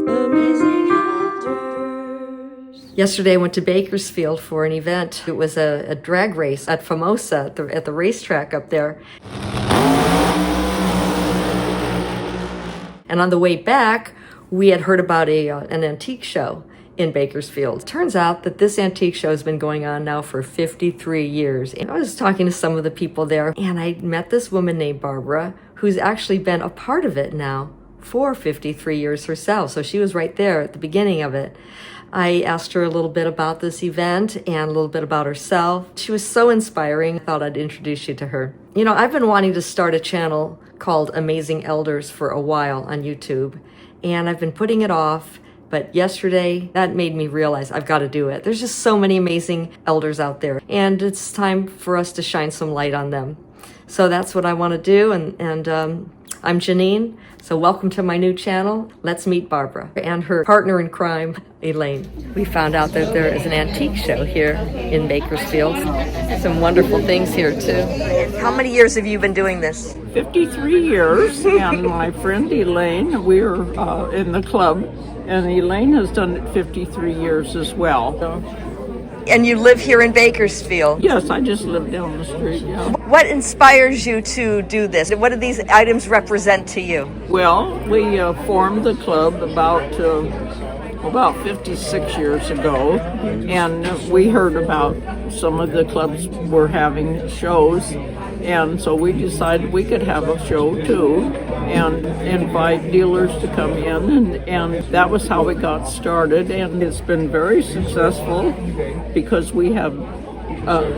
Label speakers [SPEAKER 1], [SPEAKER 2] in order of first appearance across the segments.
[SPEAKER 1] Amazing elders.
[SPEAKER 2] Yesterday I went to Bakersfield for an event. It was a drag race at Famosa at the racetrack up there. And on the way back, we had heard about an antique show in Bakersfield. Turns out that this antique show has been going on now for 53 years. And I was talking to some of the people there, and I met this woman named Barbara, who's actually been a part of it now for 53 years herself. So she was right there at the beginning of it. I asked her a little bit about this event and a little bit about herself. She was so inspiring. I thought I'd introduce you to her. You know, I've been wanting to start a channel called Amazing Elders for a while on YouTube, and I've been putting it off. But yesterday, that made me realize I've got to do it. There's just so many amazing elders out there, and it's time for us to shine some light on them. So that's what I want to do, and I'm Janine, so welcome to my new channel. Let's meet Barbara and her partner in crime, Elaine. We found out that there is an antique show here in Bakersfield. Some wonderful things here, too. How many years have you been doing this?
[SPEAKER 3] 53 years, and my friend Elaine, we're in the club, and Elaine has done it 53 years as well.
[SPEAKER 2] And you live here in Bakersfield?
[SPEAKER 3] Yes, I just live down the street, yeah.
[SPEAKER 2] What inspires you to do this? What do these items represent to you?
[SPEAKER 3] Well, we formed the club about 56 years ago, and we heard about some of the clubs were having shows, and so we decided we could have a show too and invite dealers to come in, and that was how we got started, and it's been very successful because we have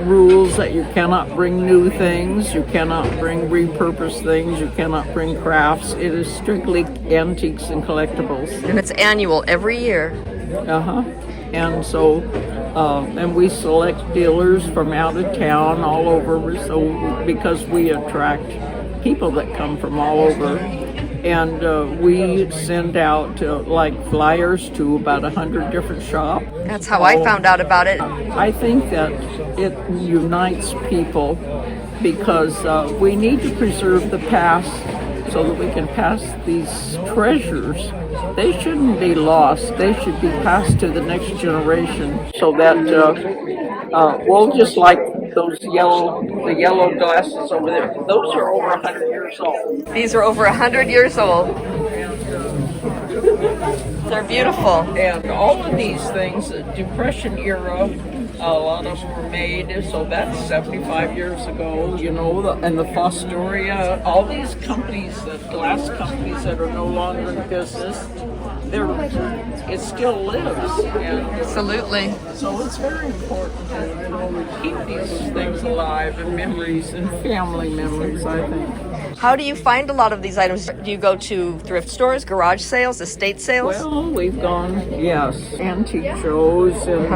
[SPEAKER 3] rules that you cannot bring new things, you cannot bring repurposed things, you cannot bring crafts. It is strictly antiques and collectibles.
[SPEAKER 2] And it's annual every year.
[SPEAKER 3] And so, and we select dealers from out of town, all over, so because we attract people that come from all over. And we send out like flyers to about 100 different shops.
[SPEAKER 2] That's how I found out about it.
[SPEAKER 3] I think that it unites people because we need to preserve the past so that we can pass these treasures. They shouldn't be lost. They should be passed to the next generation so that we'll just like the yellow glasses over there. Those are over 100 years old.
[SPEAKER 2] These are over 100 years old. They're beautiful.
[SPEAKER 3] And all of these things, Depression era, a lot of them were made, so that's 75 years ago, you know, and the Fostoria, all these companies, the glass companies that are no longer in business, it still lives. And
[SPEAKER 2] Absolutely.
[SPEAKER 3] so it's very important to keep these things alive and memories and family memories, I think.
[SPEAKER 2] How do you find a lot of these items? Do you go to thrift stores, garage sales, estate sales?
[SPEAKER 3] Well, we've gone, yes, antique shows and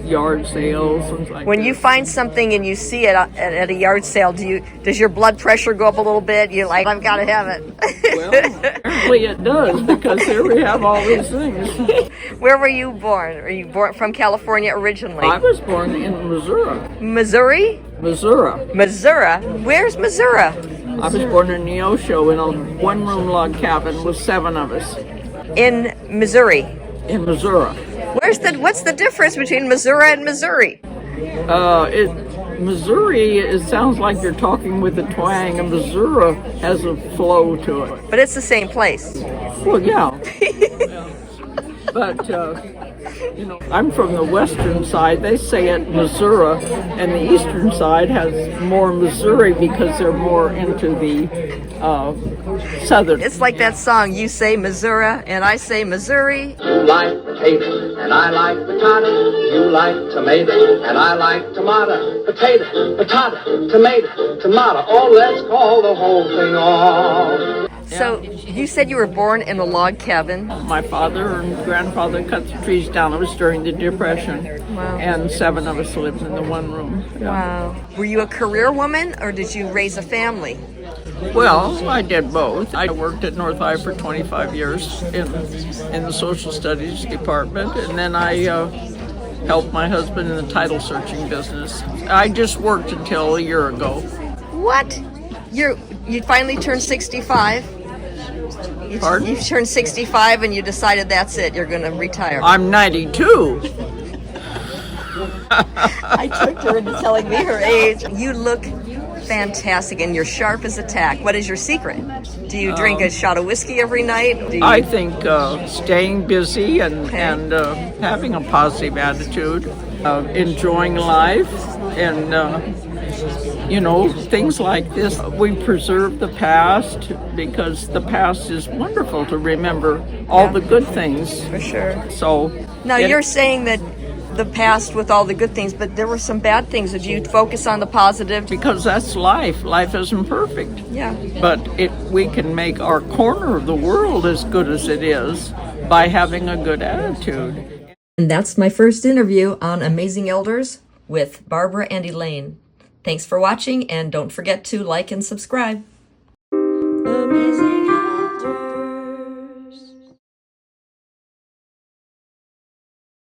[SPEAKER 3] yard sales and like
[SPEAKER 2] When you find something and you see it at a yard sale, does your blood pressure go up a little bit? You're like, I've got to have it.
[SPEAKER 3] Well, apparently it does, because here we have all these things.
[SPEAKER 2] Where were you born? Are you born from California originally?
[SPEAKER 3] I was born in Missouri.
[SPEAKER 2] Missouri?
[SPEAKER 3] Missouri.
[SPEAKER 2] Missouri? Where's Missouri?
[SPEAKER 3] I was born in Neosho in a one-room log cabin with 7 of us.
[SPEAKER 2] In Missouri?
[SPEAKER 3] In Missouri.
[SPEAKER 2] What's the difference between Missouri and Missouri?
[SPEAKER 3] Missouri, it sounds like you're talking with a twang, and Missouri has a flow to it.
[SPEAKER 2] But it's the same place.
[SPEAKER 3] Well, yeah. But, you know, I'm from the western side. They say it Missouri, and the eastern side has more Missouri because they're more into the southern.
[SPEAKER 2] It's like that song, you say Missouri and I say Missouri.
[SPEAKER 4] You like potato and I like potato. You like tomato and I like tomato. Potato, potato, tomato, tomato. Oh, let's call the whole thing off.
[SPEAKER 2] So you said you were born in a log cabin.
[SPEAKER 3] My father and grandfather cut the trees down. It was during the Depression.
[SPEAKER 2] Wow.
[SPEAKER 3] And 7 of us lived in the one room. Yeah.
[SPEAKER 2] Wow. Were you a career woman or did you raise a family?
[SPEAKER 3] Well, I did both. I worked at North High for 25 years in the social studies department, and then I helped my husband in the title searching business. I just worked until a year ago.
[SPEAKER 2] What? You finally turned 65?
[SPEAKER 3] Pardon?
[SPEAKER 2] You turned 65 and you decided that's it. You're going to retire.
[SPEAKER 3] I'm 92.
[SPEAKER 2] I tricked her into telling me her age. You look fantastic and you're sharp as a tack. What is your secret? Do you drink a shot of whiskey every night? Do you...
[SPEAKER 3] I think staying busy and having a positive attitude, enjoying life, and things like this. We preserve the past because the past is wonderful to remember all the good things.
[SPEAKER 2] For sure.
[SPEAKER 3] So
[SPEAKER 2] now you're saying that the past with all the good things, but there were some bad things. Did you focus on the positive?
[SPEAKER 3] Because that's life. Life isn't perfect.
[SPEAKER 2] Yeah.
[SPEAKER 3] But we can make our corner of the world as good as it is by having a good attitude.
[SPEAKER 2] And that's my first interview on Amazing Elders with Barbara and Elaine. Thanks for watching, and don't forget to like and subscribe.
[SPEAKER 1] Amazing